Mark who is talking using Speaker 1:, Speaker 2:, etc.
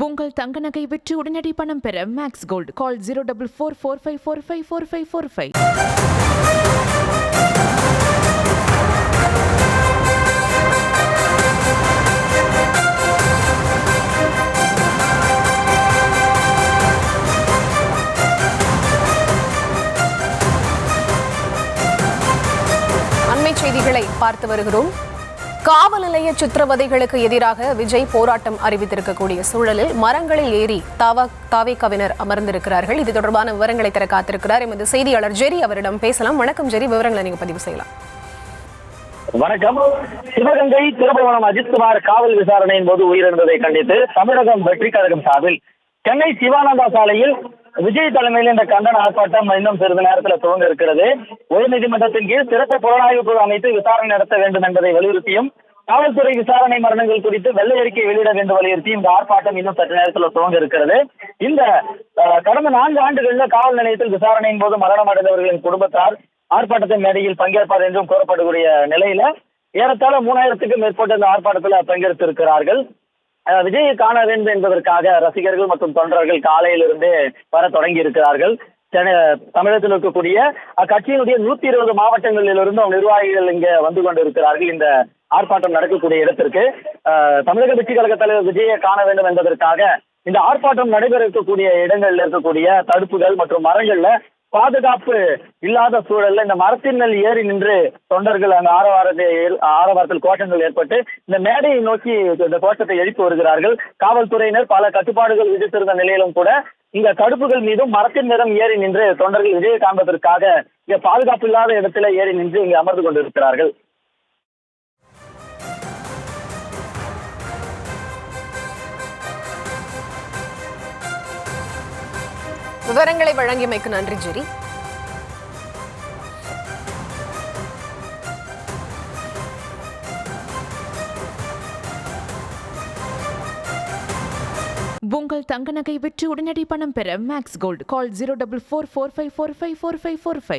Speaker 1: உங்கள் தங்க நகை விற்று உடனடி பணம் பெற மேக்ஸ் கோல்ட் கால் 04445454545.
Speaker 2: அண்மைச் செய்திகளை பார்த்து வருகிறோம். காவல் நிலைய சித்திரவதைகளுக்கு எதிராக விஜய் போராட்டம் அறிவித்திருக்கக்கூடிய சூழலில் மரங்களில் ஏறி தாவேகாவினர் அமர்ந்திருக்கிறார்கள். இது தொடர்பான விவரங்களை தர காத்திருக்கிறார் எமது செய்தியாளர் ஜெரி. அவரிடம் பேசலாம். வணக்கம் ஜெரி, விவரங்களை நீங்க பதிவு செய்யலாம்.
Speaker 3: வணக்கம். சிவகங்கை திருபுவனம் அஜித்குமார் காவல் விசாரணையின் போது உயிரிழந்ததை கண்டித்து தமிழகம் வெற்றி கழகம் சார்பில் சென்னை சிவானந்தா சாலையில் விஜய் தலைமையில் இந்த கண்டன ஆர்ப்பாட்டம் இன்னும் சிறிது நேரத்தில் துவங்க இருக்கிறது. உயர்நீதிமன்றத்தின் கீழ் சிறப்பு புலனாய்வு குழு அமைத்து விசாரணை நடத்த வேண்டும் என்பதை வலியுறுத்தியும் காவல்துறை விசாரணை மரணங்கள் குறித்து வெள்ளை அறிக்கை வெளியிட வேண்டும் வலியுறுத்தியும் இந்த ஆர்ப்பாட்டம் இன்னும் சற்று நேரத்தில் துவங்க இருக்கிறது. இந்த கடந்த 4 ஆண்டுகளில் காவல் நிலையத்தில் விசாரணையின் போது மரணம் அடைந்தவர்களின் குடும்பத்தார் ஆர்ப்பாட்டத்தின் மேடையில் பங்கேற்பார் என்றும் கூறப்படக்கூடிய நிலையில ஏறத்தாழ 3000க்கும் மேற்பட்ட இந்த ஆர்ப்பாட்டத்தில் பங்கேற்றிருக்கிறார்கள். விஜயை காண வேண்டும் என்பதற்காக ரசிகர்கள் மற்றும் தொண்டர்கள் காலையிலிருந்தே வர தொடங்கி இருக்கிறார்கள். தமிழகத்தில் இருக்கக்கூடிய அக்கட்சியினுடைய 120 மாவட்டங்களிலிருந்தும் நிர்வாகிகள் இங்கே வந்து கொண்டிருக்கிறார்கள். இந்த ஆர்ப்பாட்டம் நடக்கக்கூடிய இடத்திற்கு தமிழக வெற்றி கழக தலைவர் விஜயை காண வேண்டும் என்பதற்காக இந்த ஆர்ப்பாட்டம் நடைபெற இருக்கக்கூடிய இடங்களில் இருக்கக்கூடிய தடுப்புகள் மற்றும் மரங்கள்ல பாதுகாப்பு இல்லாத சூழல்ல இந்த மரத்தின் மேல் ஏறி நின்று தொண்டர்கள் அங்கு ஆரவாரத்தில் கோஷங்கள் ஏற்பட்டு இந்த மேடையை நோக்கி இந்த கோஷத்தை எழுப்பி வருகிறார்கள். காவல்துறையினர் பல கட்டுப்பாடுகள் விதித்திருந்த நிலையிலும் கூட இந்த தடுப்புகள் மீதும் மரத்தின் மீதும் ஏறி நின்று தொண்டர்கள் விஜயை காண்பதற்காக இங்க பாதுகாப்பு இல்லாத இடத்துல ஏறி நின்று இங்கு அமர்ந்து கொண்டிருக்கிறார்கள்.
Speaker 2: விவரங்களை வழங்கியமைக்கு நன்றி ஜெரி.
Speaker 1: உங்கள் தங்க நகை விற்று உடனடி பணம் பெற மேக்ஸ் கோல்ட் கால் 04445454545.